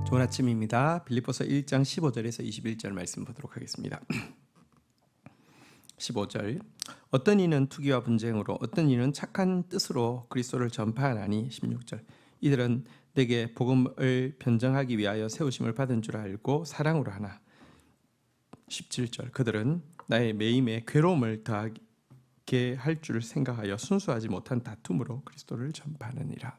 좋은 아침입니다. 빌립보서 1장 15절에서 21절 말씀 보도록 하겠습니다. 15절 어떤 이는 투기와 분쟁으로 어떤 이는 착한 뜻으로 그리스도를 전파하나니 16절 이들은 내게 복음을 변정하기 위하여 세우심을 받은 줄 알고 사랑으로 하나 17절 그들은 나의 매임에 괴로움을 더하게 할 줄 생각하여 순수하지 못한 다툼으로 그리스도를 전파하느니라.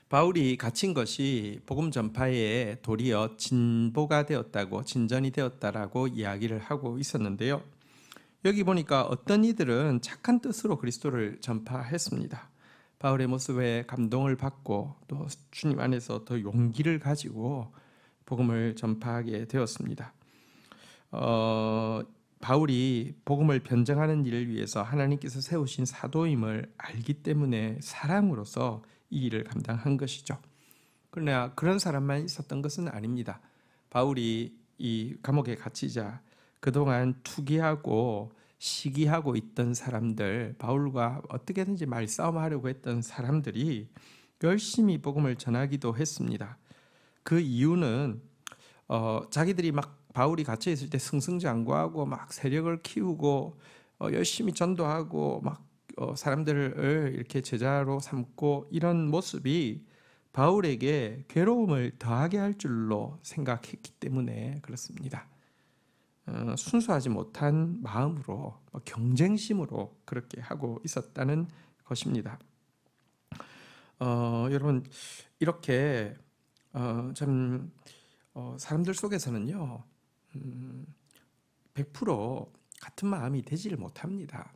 바울이 갇힌 것이 복음 전파에 도리어 진보가 되었다고 진전이 되었다라고 이야기를 하고 있었는데요. 여기 보니까 어떤 이들은 착한 뜻으로 그리스도를 전파했습니다. 바울의 모습에 감동을 받고 또 주님 안에서 더 용기를 가지고 복음을 전파하게 되었습니다. 바울이 복음을 변증하는 일을 위해서 하나님께서 세우신 사도임을 알기 때문에 사랑으로서 이 일을 감당한 것이죠. 그러나 그런 사람만 있었던 것은 아닙니다. 바울이 이 감옥에 갇히자 그동안 투기하고 시기하고 있던 사람들, 바울과 어떻게든지 말싸움하려고 했던 사람들이 열심히 복음을 전하기도 했습니다. 그 이유는 자기들이 막 바울이 갇혀 있을 때 승승장구하고 막 세력을 키우고 열심히 전도하고 막 사람들을 이렇게 제자로 삼고 이런 모습이 바울에게 괴로움을 더하게 할 줄로 생각했기 때문에 그렇습니다. 순수하지 못한 마음으로 경쟁심으로 그렇게 하고 있었다는 것입니다. 여러분 이렇게 참 사람들 속에서는요 100% 같은 마음이 되지를 못합니다.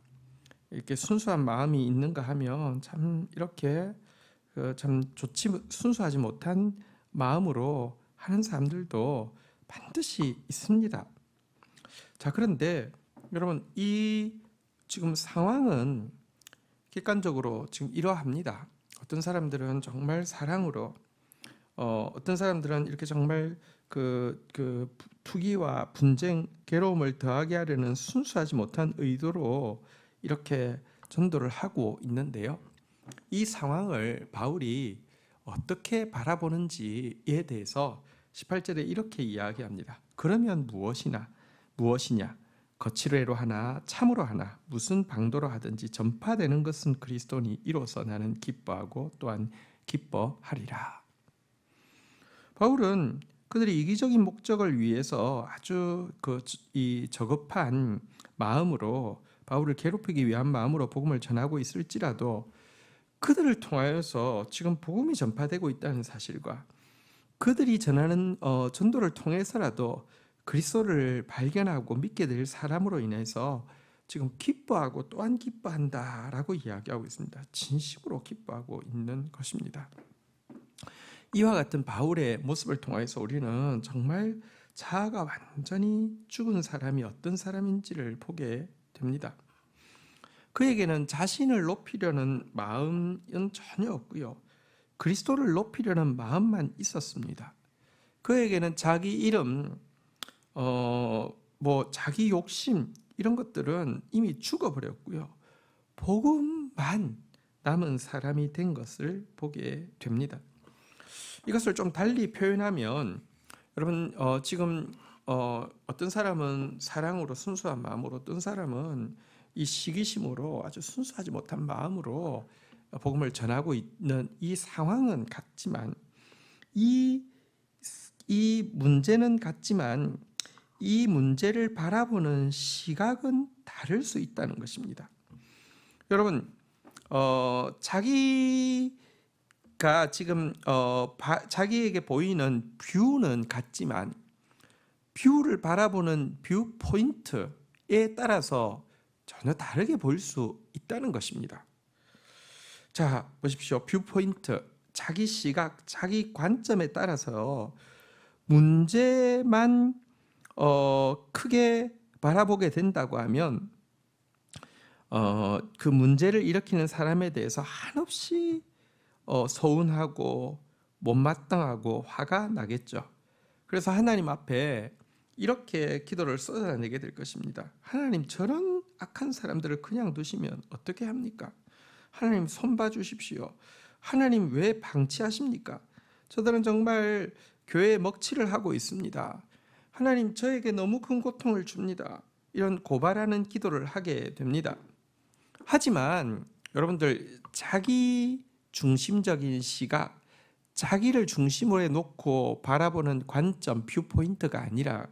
이렇게 순수한 마음이 있는가 하면 참 이렇게 참 순수하지 못한 마음으로 하는 사람들도 반드시 있습니다. 자, 그런데 여러분 이 지금 상황은 객관적으로 지금 이러합니다. 어떤 사람들은 정말 사랑으로 어떤 사람들은 이렇게 정말 그 투기와 분쟁, 괴로움을 더하게 하려는 순수하지 못한 의도로 이렇게 전도를 하고 있는데요. 이 상황을 바울이 어떻게 바라보는지에 대해서 18절에 이렇게 이야기합니다. 그러면 무엇이냐? 거칠애로 하나 참으로 하나 무슨 방도로 하든지 전파되는 것은 그리스도니 이로써 나는 기뻐하고 또한 기뻐하리라. 바울은 그들이 이기적인 목적을 위해서 아주 이 저급한 마음으로 바울을 괴롭히기 위한 마음으로 복음을 전하고 있을지라도 그들을 통하여서 지금 복음이 전파되고 있다는 사실과 그들이 전하는 전도를 통해서라도 그리스도를 발견하고 믿게 될 사람으로 인해서 지금 기뻐하고 또한 기뻐한다라고 이야기하고 있습니다. 진심으로 기뻐하고 있는 것입니다. 이와 같은 바울의 모습을 통해서 우리는 정말 자아가 완전히 죽은 사람이 어떤 사람인지를 보게 됩니다. 그에게는 자신을 높이려는 마음은 전혀 없고요. 그리스도를 높이려는 마음만 있었습니다. 그에게는 자기 이름, 자기 욕심 이런 것들은 이미 죽어버렸고요. 복음만 남은 사람이 된 것을 보게 됩니다. 이것을 좀 달리 표현하면 여러분 지금 어떤 사람은 사랑으로 순수한 마음으로 어떤 사람은 이 시기심으로 아주 순수하지 못한 마음으로 복음을 전하고 있는 이 상황은 같지만 이 문제는 같지만 이 문제를 바라보는 시각은 다를 수 있다는 것입니다. 여러분 자기가 지금 자기에게 보이는 뷰는 같지만 뷰를 바라보는 뷰 포인트에 따라서 전혀 다르게 보일 수 있다는 것입니다. 자, 보십시오. 뷰 포인트, 자기 시각, 자기 관점에 따라서 문제만 크게 바라보게 된다고 하면 그 문제를 일으키는 사람에 대해서 한없이 서운하고 못마땅하고 화가 나겠죠. 그래서 하나님 앞에 이렇게 기도를 쏟아내게 될 것입니다. 하나님, 저런 악한 사람들을 그냥 두시면 어떻게 합니까? 하나님 손봐 주십시오. 하나님 왜 방치하십니까? 저들은 정말 교회에 먹칠을 하고 있습니다. 하나님, 저에게 너무 큰 고통을 줍니다. 이런 고발하는 기도를 하게 됩니다. 하지만 여러분들, 자기 중심적인 시각, 자기를 중심으로 해놓고 바라보는 관점, 뷰포인트가 아니라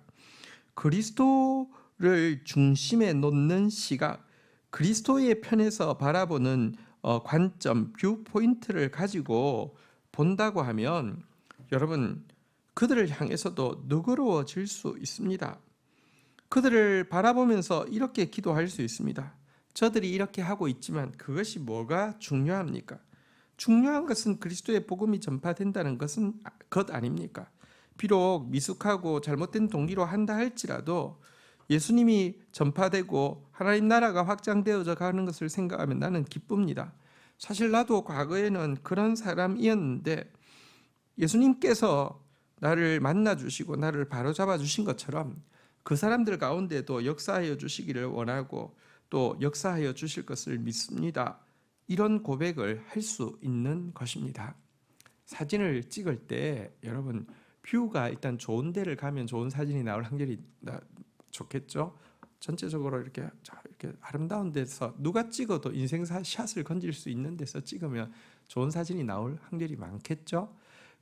그리스도를 중심에 놓는 시각, 그리스도의 편에서 바라보는 관점, 뷰포인트를 가지고 본다고 하면 여러분, 그들을 향해서도 너그러워질 수 있습니다. 그들을 바라보면서 이렇게 기도할 수 있습니다. 저들이 이렇게 하고 있지만 그것이 뭐가 중요합니까? 중요한 것은 그리스도의 복음이 전파된다는 것 아닙니까? 비록 미숙하고 잘못된 동기로 한다 할지라도 예수님이 전파되고 하나님 나라가 확장되어져 가는 것을 생각하면 나는 기쁩니다. 사실 나도 과거에는 그런 사람이었는데 예수님께서 나를 만나 주시고 나를 바로잡아 주신 것처럼 그 사람들 가운데도 역사하여 주시기를 원하고 또 역사하여 주실 것을 믿습니다. 이런 고백을 할 수 있는 것입니다. 사진을 찍을 때 여러분, 뷰가 일단 좋은 데를 가면 좋은 사진이 나올 확률이 좋겠죠. 전체적으로 이렇게 아름다운 데서 누가 찍어도 인생샷을 건질 수 있는 데서 찍으면 좋은 사진이 나올 확률이 많겠죠.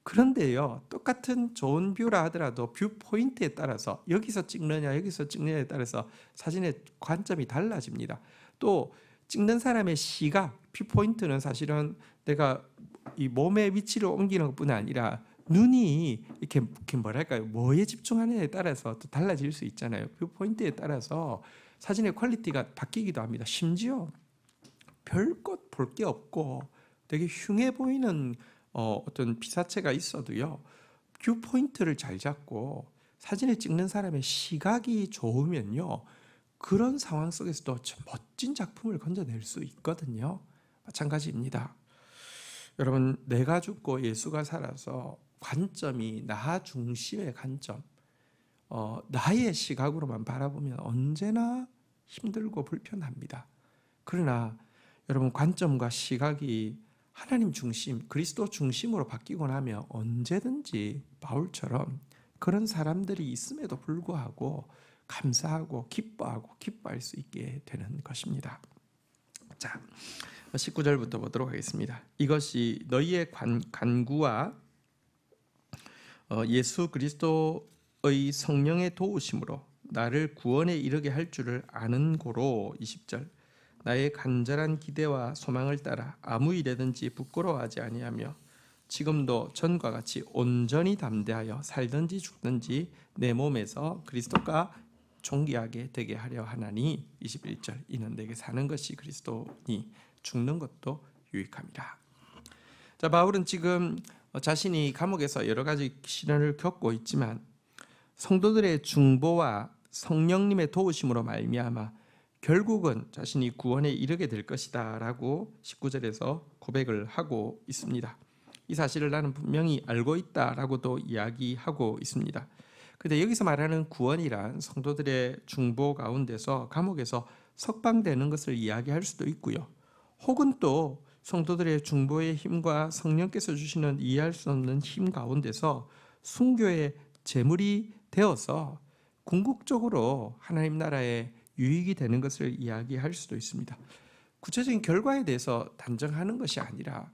그런데요, 똑같은 좋은 뷰라 하더라도 뷰 포인트에 따라서 여기서 찍느냐에 따라서 사진의 관점이 달라집니다. 또 찍는 사람의 시각, 뷰 포인트는 사실은 내가 이 몸의 위치를 옮기는 것뿐 아니라 눈이 이렇게 뭐랄까요, 뭐에 집중하느냐에 따라서 또 달라질 수 있잖아요. 뷰 포인트에 따라서 사진의 퀄리티가 바뀌기도 합니다. 심지어 별것 볼 게 없고 되게 흉해 보이는 어떤 피사체가 있어도요, 뷰 포인트를 잘 잡고 사진을 찍는 사람의 시각이 좋으면요, 그런 상황 속에서도 멋진 작품을 건져낼 수 있거든요. 마찬가지입니다. 여러분, 내가 죽고 예수가 살아서 관점이 나 중심의 관점, 나의 시각으로만 바라보면 언제나 힘들고 불편합니다. 그러나 여러분, 관점과 시각이 하나님 중심, 그리스도 중심으로 바뀌고 나면 언제든지 바울처럼 그런 사람들이 있음에도 불구하고 감사하고 기뻐할 수 있게 되는 것입니다. 자, 19절부터 보도록 하겠습니다. 이것이 너희의 간구와 예수 그리스도의 성령의 도우심으로 나를 구원에 이르게 할 줄을 아는 고로. 20절, 나의 간절한 기대와 소망을 따라 아무 일에든지 부끄러워하지 아니하며 지금도 전과 같이 온전히 담대하여 살든지 죽든지 내 몸에서 그리스도가 존귀하게 되게 하려 하나니. 21절, 이는 내게 사는 것이 그리스도니 죽는 것도 유익함이라. 자, 바울은 지금 자신이 감옥에서 여러 가지 시련을 겪고 있지만 성도들의 중보와 성령님의 도우심으로 말미암아 결국은 자신이 구원에 이르게 될 것이다 라고 19절에서 고백을 하고 있습니다. 이 사실을 나는 분명히 알고 있다라고도 이야기하고 있습니다. 그런데 여기서 말하는 구원이란 성도들의 중보 가운데서 감옥에서 석방되는 것을 이야기할 수도 있고요, 혹은 또 성도들의 중보의 힘과 성령께서 주시는 이해할 수 없는 힘 가운데서 순교의 제물이 되어서 궁극적으로 하나님 나라의 유익이 되는 것을 이야기할 수도 있습니다. 구체적인 결과에 대해서 단정하는 것이 아니라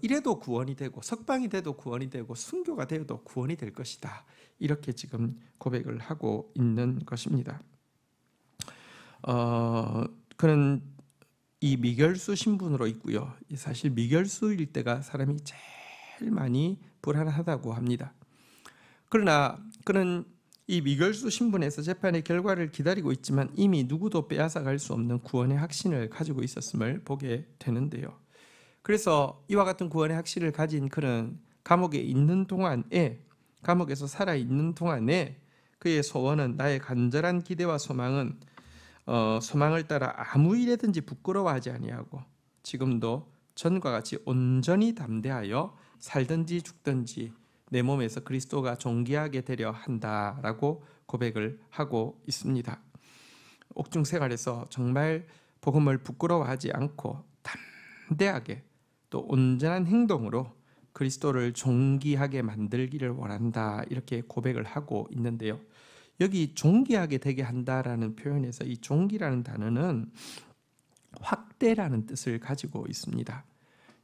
이래도 구원이 되고 석방이 돼도 구원이 되고 순교가 되어도 구원이 될 것이다, 이렇게 지금 고백을 하고 있는 것입니다. 그는 이 미결수 신분으로 있고요, 사실 미결수일 때가 사람이 제일 많이 불안하다고 합니다. 그러나 그는 이 미결수 신분에서 재판의 결과를 기다리고 있지만 이미 누구도 빼앗아갈 수 없는 구원의 확신을 가지고 있었음을 보게 되는데요. 그래서 이와 같은 구원의 확신을 가진 그는 감옥에서 살아있는 동안에 그의 소원은, 나의 간절한 기대와 소망은 소망을 따라 아무 일에든지 부끄러워하지 아니하고 지금도 전과 같이 온전히 담대하여 살든지 죽든지 내 몸에서 그리스도가 존귀하게 되려 한다라고 고백을 하고 있습니다. 옥중 생활에서 정말 복음을 부끄러워하지 않고 담대하게 또 온전한 행동으로 그리스도를 존귀하게 만들기를 원한다 이렇게 고백을 하고 있는데요. 여기 존귀하게 되게 한다라는 표현에서 이 존귀라는 단어는 확대라는 뜻을 가지고 있습니다.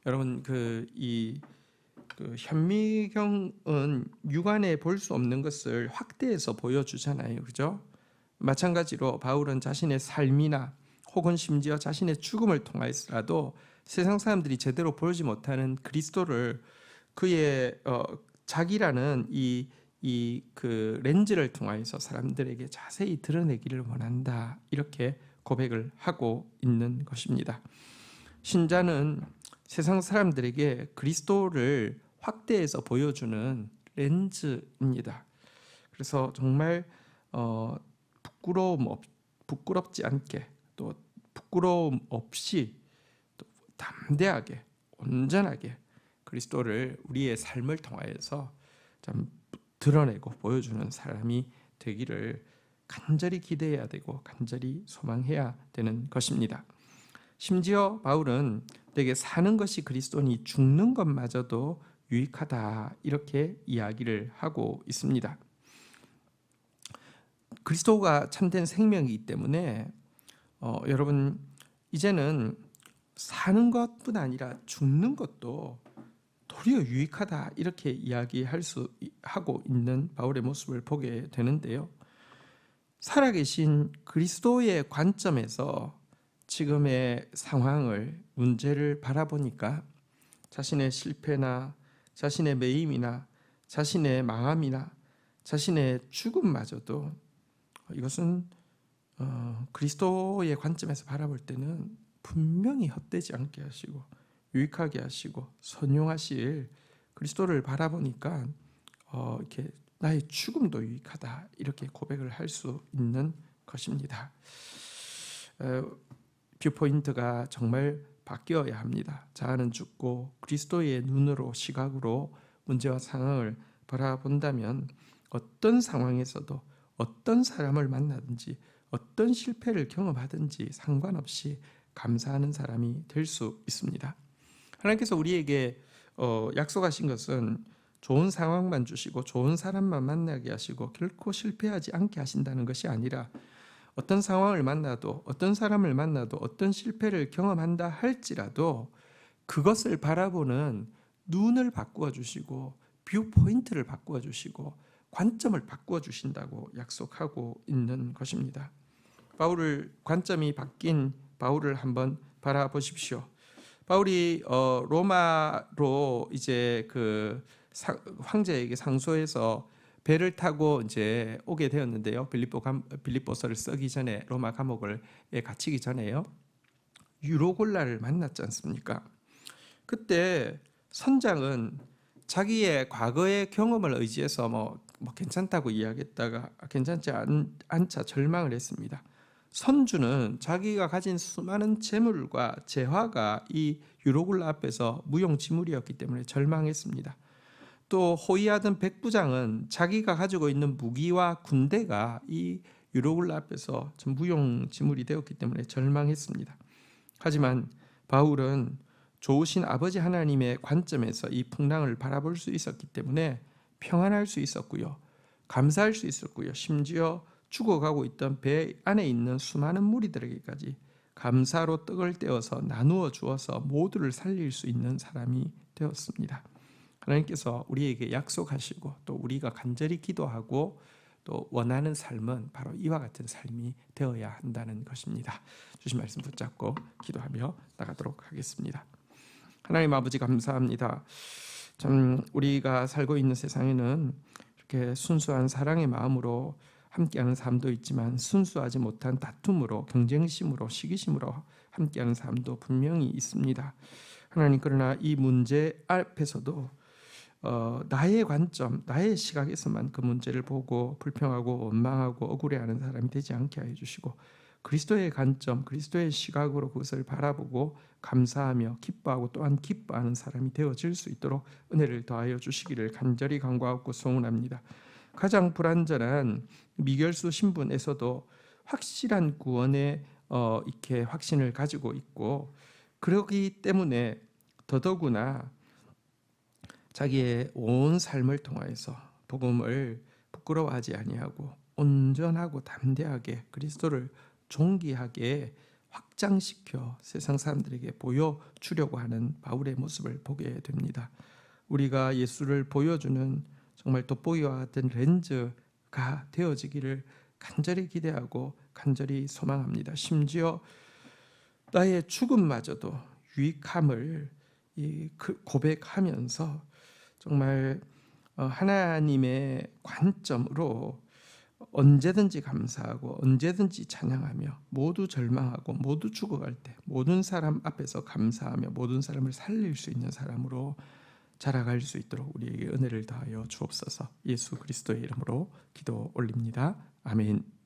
여러분 이 현미경은 육안에 볼 수 없는 것을 확대해서 보여주잖아요, 그죠? 마찬가지로 바울은 자신의 삶이나 혹은 심지어 자신의 죽음을 통하여서라도 세상 사람들이 제대로 보지 못하는 그리스도를 그의 자기라는 그 렌즈를 통하여서 사람들에게 자세히 드러내기를 원한다 이렇게 고백을 하고 있는 것입니다. 신자는 세상 사람들에게 그리스도를 확대해서 보여주는 렌즈입니다. 그래서 정말 부끄럽지 않게 또 부끄러움 없이 또 담대하게 온전하게 그리스도를 우리의 삶을 통하여서 참 드러내고 보여주는 사람이 되기를 간절히 기대해야 되고 간절히 소망해야 되는 것입니다. 심지어 바울은 내게 사는 것이 그리스도니 죽는 것마저도 유익하다 이렇게 이야기를 하고 있습니다. 그리스도가 참된 생명이기 때문에 여러분 이제는 사는 것뿐 아니라 죽는 것도 도리어 유익하다 이렇게 이야기할 수 하고 있는 바울의 모습을 보게 되는데요. 살아계신 그리스도의 관점에서 지금의 상황을 문제를 바라보니까 자신의 실패나 자신의 매임이나 자신의 망함이나 자신의 죽음마저도 이것은 그리스도의 관점에서 바라볼 때는 분명히 헛되지 않게 하시고 유익하게 하시고 선용하실 그리스도를 바라보니까 이렇게 나의 죽음도 유익하다 이렇게 고백을 할 수 있는 것입니다. 뷰포인트가 정말 바뀌어야 합니다. 자아는 죽고 그리스도의 눈으로 시각으로 문제와 상황을 바라본다면 어떤 상황에서도 어떤 사람을 만나든지 어떤 실패를 경험하든지 상관없이 감사하는 사람이 될 수 있습니다. 하나님께서 우리에게 약속하신 것은 좋은 상황만 주시고 좋은 사람만 만나게 하시고 결코 실패하지 않게 하신다는 것이 아니라 어떤 상황을 만나도 어떤 사람을 만나도 어떤 실패를 경험한다 할지라도 그것을 바라보는 눈을 바꾸어 주시고 뷰 포인트를 바꾸어 주시고 관점을 바꾸어 주신다고 약속하고 있는 것입니다. 관점이 바뀐 바울을 한번 바라보십시오. 바울이 로마로 이제 그 황제에게 상소해서 배를 타고 이제 오게 되었는데요. 빌립보서를 쓰기 전에 로마 감옥에 갇히기 전에요. 유로골라를 만났지 않습니까? 그때 선장은 자기의 과거의 경험을 의지해서 뭐 괜찮다고 이야기했다가 괜찮지 않자 절망을 했습니다. 선주는 자기가 가진 수많은 재물과 재화가 이 유로굴라 앞에서 무용지물이었기 때문에 절망했습니다. 또 호위하던 백부장은 자기가 가지고 있는 무기와 군대가 이 유로굴라 앞에서 무용지물이 되었기 때문에 절망했습니다. 하지만 바울은 좋으신 아버지 하나님의 관점에서 이 풍랑을 바라볼 수 있었기 때문에 평안할 수 있었고요. 감사할 수 있었고요. 심지어 죽어가고 있던 배 안에 있는 수많은 무리들에게까지 감사로 떡을 떼어서 나누어 주어서 모두를 살릴 수 있는 사람이 되었습니다. 하나님께서 우리에게 약속하시고 또 우리가 간절히 기도하고 또 원하는 삶은 바로 이와 같은 삶이 되어야 한다는 것입니다. 주신 말씀 붙잡고 기도하며 나가도록 하겠습니다. 하나님 아버지 감사합니다. 참 우리가 살고 있는 세상에는 이렇게 순수한 사랑의 마음으로 함께하는 삶도 있지만 순수하지 못한 다툼으로 경쟁심으로 시기심으로 함께하는 삶도 분명히 있습니다. 하나님 그러나 이 문제 앞에서도 나의 관점, 나의 시각에서만 그 문제를 보고 불평하고 원망하고 억울해하는 사람이 되지 않게 해주시고 그리스도의 관점, 그리스도의 시각으로 그것을 바라보고 감사하며 기뻐하고 또한 기뻐하는 사람이 되어질 수 있도록 은혜를 더하여 주시기를 간절히 간구하고 소원합니다. 가장 불완전한 미결수 신분에서도 확실한 구원에 이렇게 확신을 가지고 있고 그러기 때문에 더더구나 자기의 온 삶을 통하여서 복음을 부끄러워하지 아니하고 온전하고 담대하게 그리스도를 존귀하게 확장시켜 세상 사람들에게 보여주려고 하는 바울의 모습을 보게 됩니다. 우리가 예수를 보여주는 정말 돋보기와 같은 렌즈가 되어지기를 간절히 기대하고 간절히 소망합니다. 심지어 나의 죽음마저도 유익함을 고백하면서 정말 하나님의 관점으로 언제든지 감사하고 언제든지 찬양하며 모두 절망하고 모두 죽어갈 때 모든 사람 앞에서 감사하며 모든 사람을 살릴 수 있는 사람으로 자라갈 수 있도록 우리에게 은혜를 다하여 주옵소서. 예수 그리스도의 이름으로 기도 올립니다. 아멘.